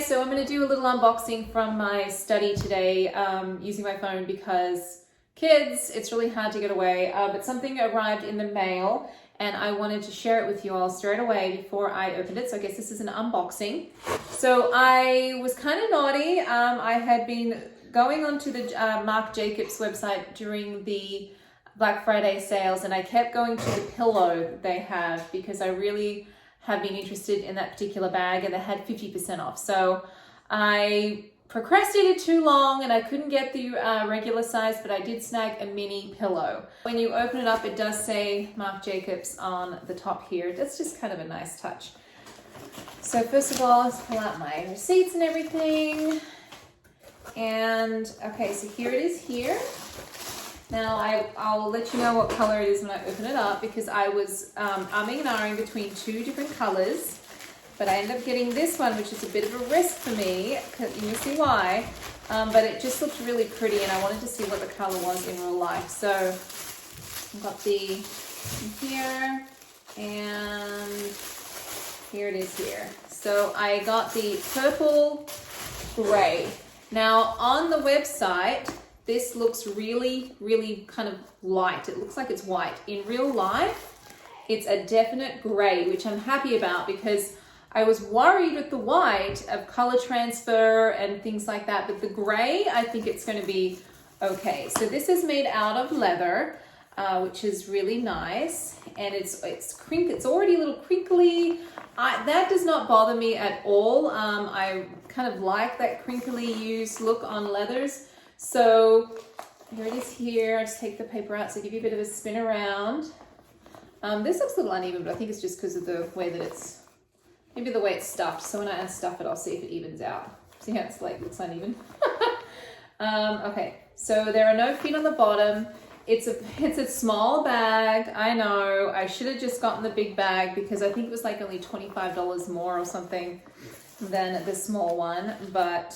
so I'm going to do a little unboxing from my study today using my phone because kids, it's really hard to get away, but something arrived in the mail and I wanted to share it with you all straight away before I opened it. So I guess this is an unboxing. So I was kind of naughty. I had been going onto the Marc Jacobs website during the Black Friday sales and I kept going to the pillow they have because I really have been interested in that particular bag and they had 50% off. So I procrastinated too long and I couldn't get the regular size, but I did snag a mini pillow. When you open it up, it does say Marc Jacobs on the top here. That's just kind of a nice touch. So first of all, let's pull out my receipts and everything. And okay, so here it is here. Now I'll let you know what color it is when I open it up because I was umming and ahhing between two different colors, but I ended up getting this one, which is a bit of a risk for me, you'll see why, but it just looked really pretty and I wanted to see what the color was in real life. So I've got the here and here it is here. So I got the purple gray. Now on the website, this looks really, really kind of light. It looks like it's white. In real life, it's a definite gray, which I'm happy about because I was worried with the white of color transfer and things like that, but the gray, I think it's going to be okay. So this is made out of leather, which is really nice, and it's already a little crinkly. That does not bother me at all. I kind of like that crinkly used look on leathers. So here it is here. I just take the paper out so give you a bit of a spin around. This looks a little uneven, but I think it's just because of the way that it's, maybe the way it's stuffed. So when I unstuff it, I'll see if it evens out. See how it's like, looks uneven? Okay, so there are no feet on the bottom. It's a small bag. I know, I should have just gotten the big bag because I think it was like only $25 more or something than the small one, but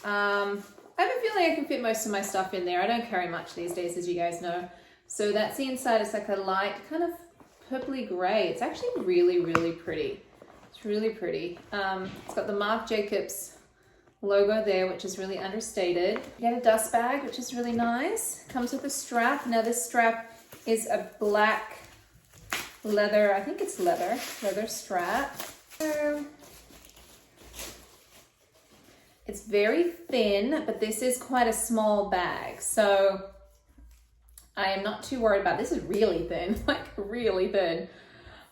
I have a feeling I can fit most of my stuff in there. I don't carry much these days, as you guys know. So that's the inside. It's like a light kind of purpley gray. It's actually really, really pretty. It's really pretty. It's got the Marc Jacobs logo there, which is really understated. You get a dust bag, which is really nice. Comes with a strap. Now this strap is a black leather, I think it's leather strap. It's very thin, but this is quite a small bag. So I am not too worried about, this is really thin, like really thin.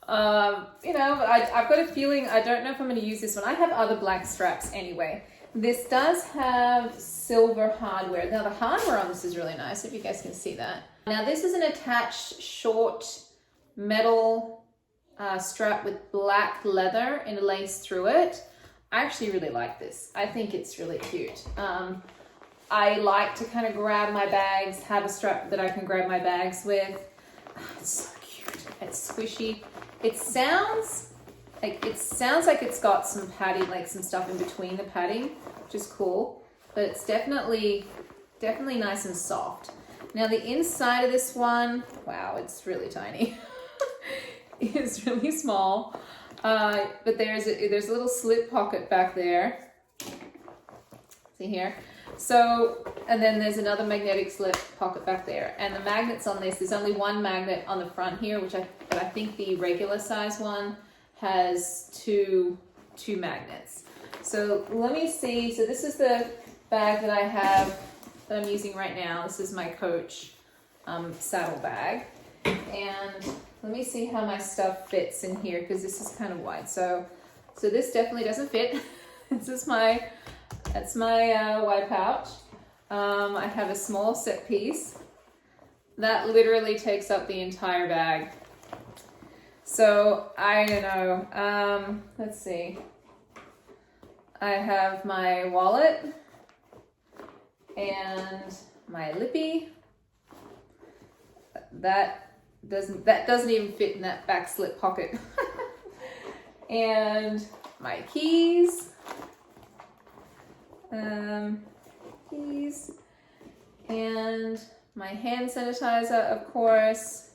You know, I've got a feeling, I don't know if I'm gonna use this one. I have other black straps anyway. This does have silver hardware. Now the hardware on this is really nice, if you guys can see that. Now this is an attached short metal strap with black leather interlaced through it. I actually really like this. I think it's really cute. I like to kind of grab my bags, have a strap that I can grab my bags with. It's so cute. It's squishy. It sounds like it's got some padding, like some stuff in between the padding, which is cool. But it's definitely nice and soft. Now the inside of this one, wow, it's really tiny. It's really small. But there's a little slip pocket back there. See here? So, and then there's another magnetic slip pocket back there. And the magnets on this, there's only one magnet on the front here, but I think the regular size one has two magnets. So let me see. So this is the bag that I have that I'm using right now. This is my Coach saddle bag. And let me see how my stuff fits in here because this is kind of wide. So this definitely doesn't fit. That's my wide pouch. I have a small set piece that literally takes up the entire bag. So I don't know. Let's see. I have my wallet and my lippy. That doesn't even fit in that back slip pocket. And my keys. And my hand sanitizer, of course.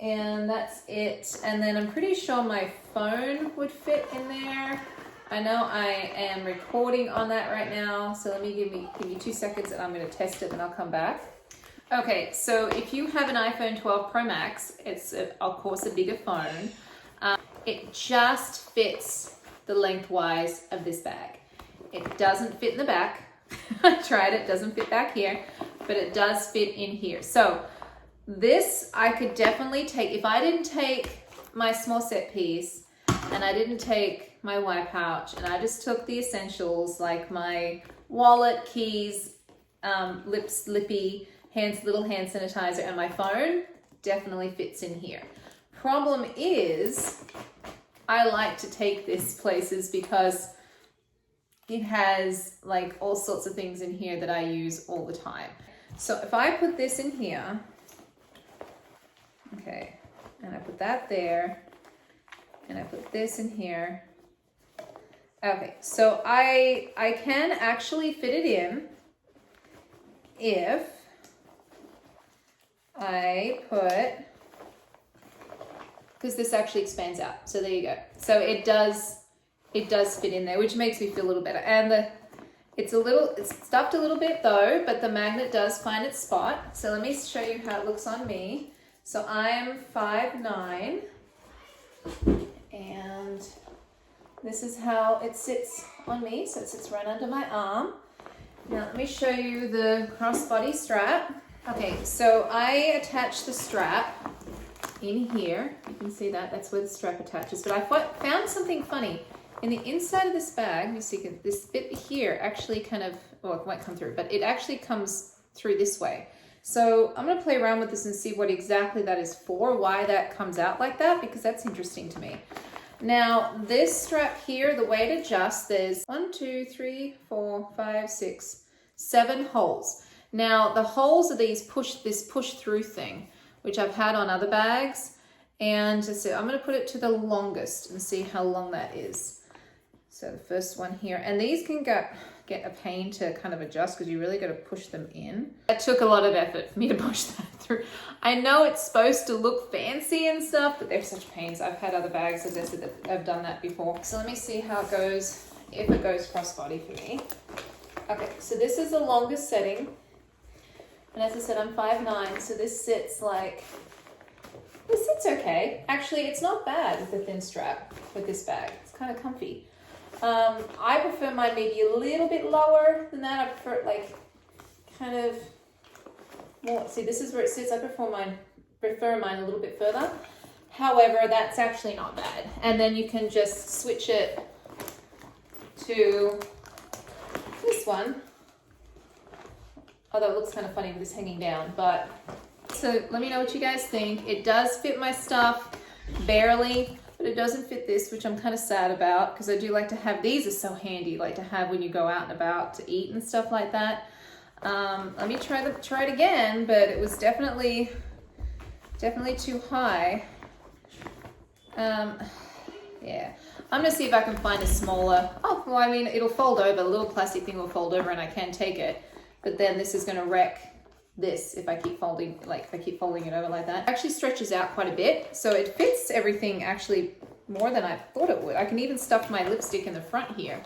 And that's it. And then I'm pretty sure my phone would fit in there. I know I am recording on that right now, so let me give you 2 seconds and I'm going to test it and I'll come back. Okay, so if you have an iPhone 12 Pro Max, it's of course a bigger phone. It just fits the lengthwise of this bag. It doesn't fit in the back. I tried it, doesn't fit back here, but it does fit in here. So this I could definitely take, if I didn't take my small set piece and I didn't take my wire pouch and I just took the essentials like my wallet, keys, lippy, little hand sanitizer, and my phone, definitely fits in here. Problem is, I like to take this places because it has like all sorts of things in here that I use all the time. So if I put this in here, okay, and I put that there, and I put this in here. Okay, so I can actually fit it in if I put, because this actually expands out. So there you go. So it does fit in there, which makes me feel a little better. And it's stuffed a little bit though, but the magnet does find its spot. So let me show you how it looks on me. So I'm 5'9", and this is how it sits on me. So it sits right under my arm. Now let me show you the crossbody strap. Okay, so I attach the strap in here. You can see that, that's where the strap attaches. But I found something funny. In the inside of this bag, let me see, this bit here actually kind of, well, it won't come through, but it actually comes through this way. So I'm gonna play around with this and see what exactly that is for, why that comes out like that, because that's interesting to me. Now, this strap here, the way it adjusts, there's 1, 2, 3, 4, 5, 6, 7 holes. Now, the holes are this push through thing, which I've had on other bags. And so I'm gonna put it to the longest and see how long that is. So the first one here, and these can get a pain to kind of adjust because you really got to push them in. It took a lot of effort for me to push that through. I know it's supposed to look fancy and stuff, but they're such pains. I've had other bags, as I said, that I've done that before. So let me see how it goes, if it goes crossbody for me. Okay, so this is the longest setting. And as I said, I'm 5'9", so this sits okay. Actually, it's not bad with the thin strap with this bag. It's kind of comfy. I prefer mine maybe a little bit lower than that. I prefer it like kind of more, see, this is where it sits. I prefer mine a little bit further. However, that's actually not bad. And then you can just switch it to this one. Although it looks kind of funny with this hanging down, but so let me know what you guys think. It does fit my stuff, barely, but it doesn't fit this, which I'm kind of sad about because I do like to have, these are so handy, like to have when you go out and about to eat and stuff like that. Let me try it again, but it was definitely too high. Yeah, I'm gonna see if I can find a smaller, oh, well, I mean, it'll fold over, the little plastic thing will fold over and I can take it. But then this is gonna wreck this if I keep folding it over like that. It actually stretches out quite a bit, so it fits everything actually more than I thought it would. I can even stuff my lipstick in the front here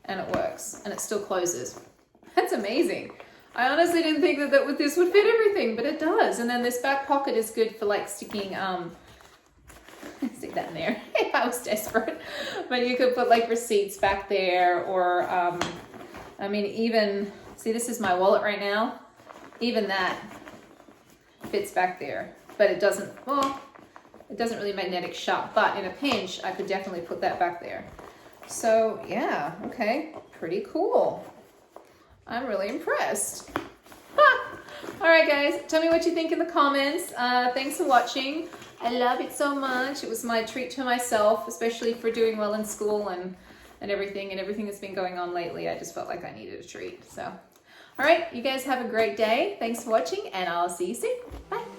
and it works, and it still closes. That's amazing. I honestly didn't think that this would fit everything, but it does. And then this back pocket is good for like sticking, stick that in there if I was desperate. But you could put like receipts back there, or I mean, even, see, this is my wallet right now. Even that fits back there, but it doesn't, well, it doesn't really magnetic shut, but in a pinch, I could definitely put that back there. So yeah, okay, pretty cool. I'm really impressed. All right, guys, tell me what you think in the comments. Thanks for watching. I love it so much. It was my treat to myself, especially for doing well in school and everything that's been going on lately. I just felt like I needed a treat, so. All right, you guys have a great day. Thanks for watching, and I'll see you soon. Bye.